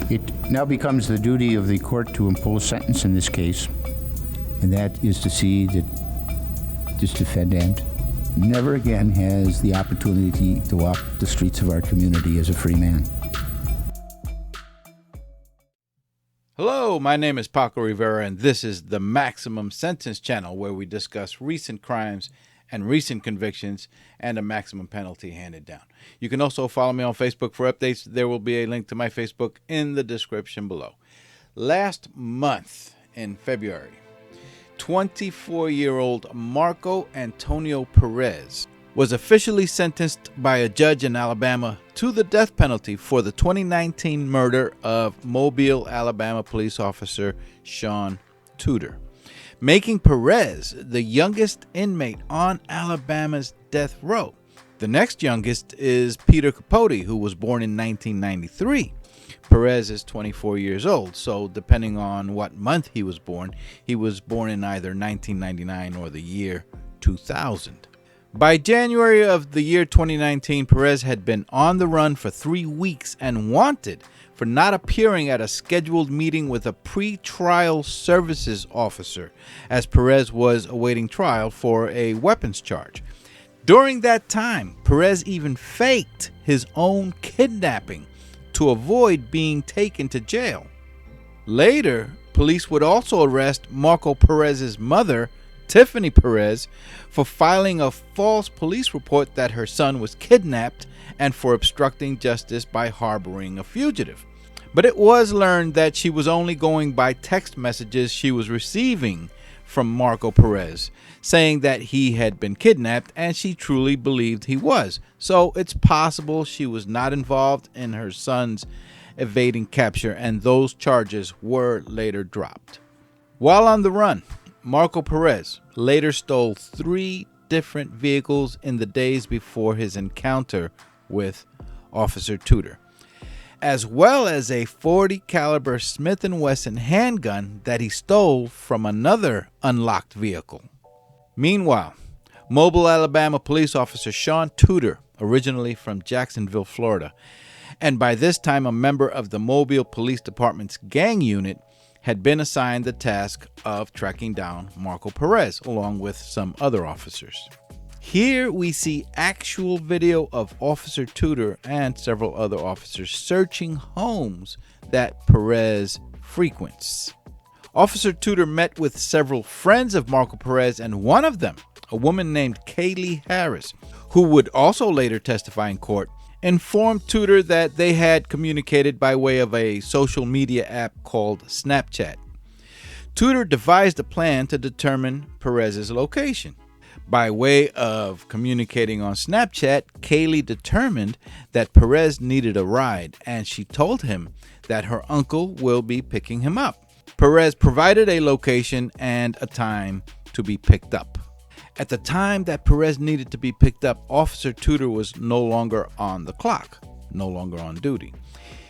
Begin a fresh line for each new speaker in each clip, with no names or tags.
It now becomes the duty of the court to impose sentence in this case, and that is to see that this defendant never again has the opportunity to walk the streets of our community as a free man.
Hello, my name is Paco Rivera, and this is the Maximum Sentence channel, where we discuss recent crimes and recent convictions and a maximum penalty handed down. You can also follow me on Facebook for updates. There will be a link to my Facebook in the description below. Last month in February, 24-year-old Marco Antonio Perez was officially sentenced by a judge in Alabama to the death penalty for the 2019 murder of Mobile, Alabama police officer Sean Tuder, making Perez the youngest inmate on Alabama's death row. The next youngest is Peter Capote, who was born in 1993. Perez is 24 years old, so depending on what month he was born in either 1999 or the year 2000. By January of the year 2019, Perez had been on the run for 3 weeks and wanted for not appearing at a scheduled meeting with a pre-trial services officer, as Perez was awaiting trial for a weapons charge. During that time, Perez even faked his own kidnapping to avoid being taken to jail. Later, police would also arrest Marco Perez's mother, Tiffany Perez, for filing a false police report that her son was kidnapped and for obstructing justice by harboring a fugitive. But it was learned that she was only going by text messages she was receiving from Marco Perez, saying that he had been kidnapped, and she truly believed he was. So it's possible she was not involved in her son's evading capture, and those charges were later dropped. While on the run, Marco Perez later stole 3 different vehicles in the days before his encounter with Officer Tuder, as well as a .40 caliber Smith & Wesson handgun that he stole from another unlocked vehicle. Meanwhile, Mobile, Alabama police officer Sean Tuder, originally from Jacksonville, Florida, and by this time a member of the Mobile Police Department's gang unit, had been assigned the task of tracking down Marco Perez along with some other officers. Here we see actual video of Officer Tuder and several other officers searching homes that Perez frequents. Officer Tuder met with several friends of Marco Perez, and one of them, a woman named Kaylee Harris, who would also later testify in court, informed Tuder that they had communicated by way of a social media app called Snapchat. Tuder devised a plan to determine Perez's location. By way of communicating on Snapchat, Kaylee determined that Perez needed a ride, and she told him that her uncle will be picking him up. Perez provided a location and a time to be picked up. At the time that Perez needed to be picked up, Officer Tuder was no longer on the clock, no longer on duty.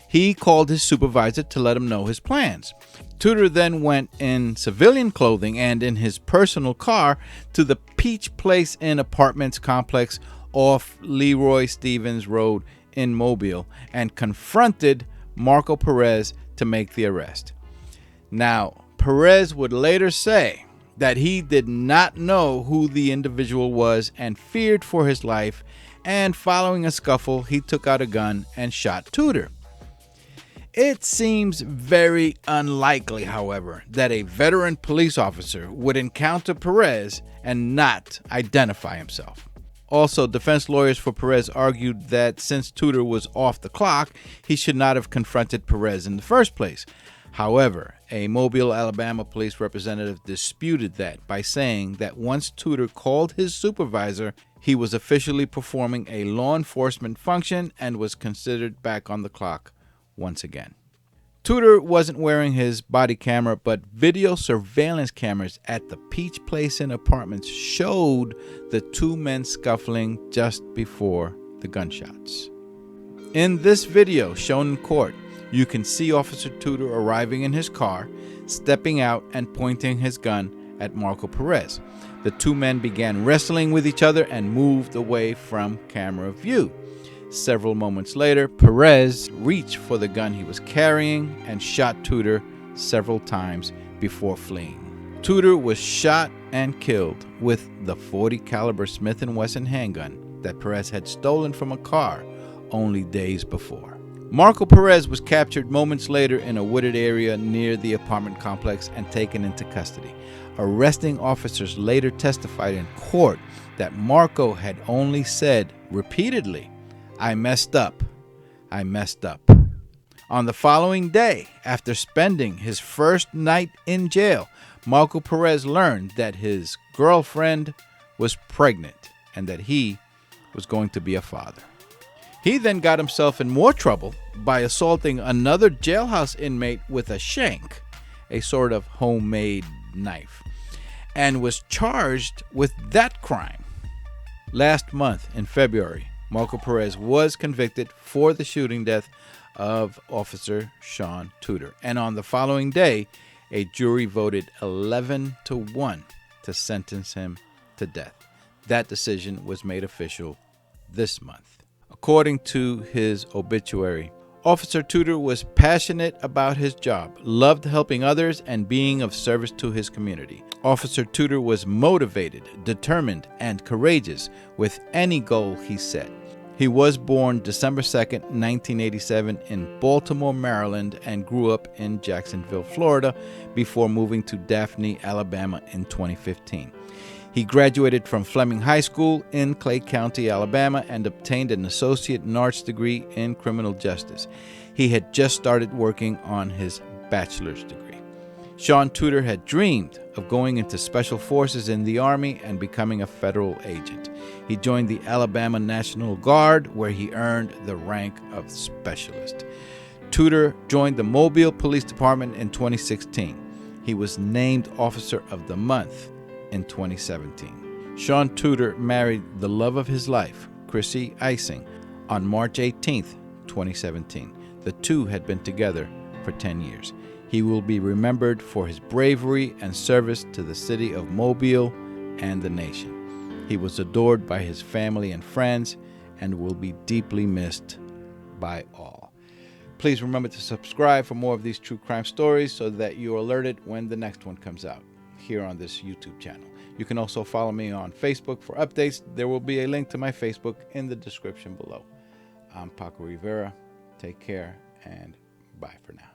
He called his supervisor to let him know his plans. Tuder then went in civilian clothing and in his personal car to the Peach Place Inn Apartments complex off Leroy Stevens Road in Mobile and confronted Marco Perez to make the arrest. Now, Perez would later say that he did not know who the individual was and feared for his life, and following a scuffle, he took out a gun and shot Tuder. It seems very unlikely, however, that a veteran police officer would encounter Perez and not identify himself. Also, defense lawyers for Perez argued that since Tuder was off the clock, he should not have confronted Perez in the first place. However, a Mobile, Alabama police representative disputed that by saying that once Tuder called his supervisor, he was officially performing a law enforcement function and was considered back on the clock once again. Tuder wasn't wearing his body camera, but video surveillance cameras at the Peach Place Inn Apartments showed the 2 men scuffling just before the gunshots. In this video shown in court, you can see Officer Tuder arriving in his car, stepping out and pointing his gun at Marco Perez. The 2 men began wrestling with each other and moved away from camera view. Several moments later, Perez reached for the gun he was carrying and shot Tuder several times before fleeing. Tuder was shot and killed with the .40 caliber Smith & Wesson handgun that Perez had stolen from a car only days before. Marco Perez was captured moments later in a wooded area near the apartment complex and taken into custody. Arresting officers later testified in court that Marco had only said repeatedly, "I messed up. I messed up." On the following day, after spending his first night in jail, Marco Perez learned that his girlfriend was pregnant and that he was going to be a father. He then got himself in more trouble by assaulting another jailhouse inmate with a shank, a sort of homemade knife, and was charged with that crime. Last month, in February, Marco Perez was convicted for the shooting death of Officer Sean Tuder. And on the following day, a jury voted 11-1 to sentence him to death. That decision was made official this month. According to his obituary, Officer Tuder was passionate about his job, loved helping others, and being of service to his community. Officer Tuder was motivated, determined, and courageous with any goal he set. He was born December 2nd, 1987 in Baltimore, Maryland, and grew up in Jacksonville, Florida, before moving to Daphne, Alabama in 2015. He graduated from Fleming High School in Clay County, Alabama, and obtained an associate in arts degree in criminal justice. He had just started working on his bachelor's degree. Sean Tuder had dreamed of going into special forces in the Army and becoming a federal agent. He joined the Alabama National Guard, where he earned the rank of specialist. Tuder joined the Mobile Police Department in 2016. He was named Officer of the Month in 2017. Sean Tuder married the love of his life, Chrissy Ising, on March 18, 2017. The two had been together for 10 years. He will be remembered for his bravery and service to the city of Mobile and the nation. He was adored by his family and friends and will be deeply missed by all. Please remember to subscribe for more of these true crime stories so that you are alerted when the next one comes out here on this YouTube channel. You can also follow me on Facebook for updates. There will be a link to my Facebook in the description below. I'm Paco Rivera. Take care and bye for now.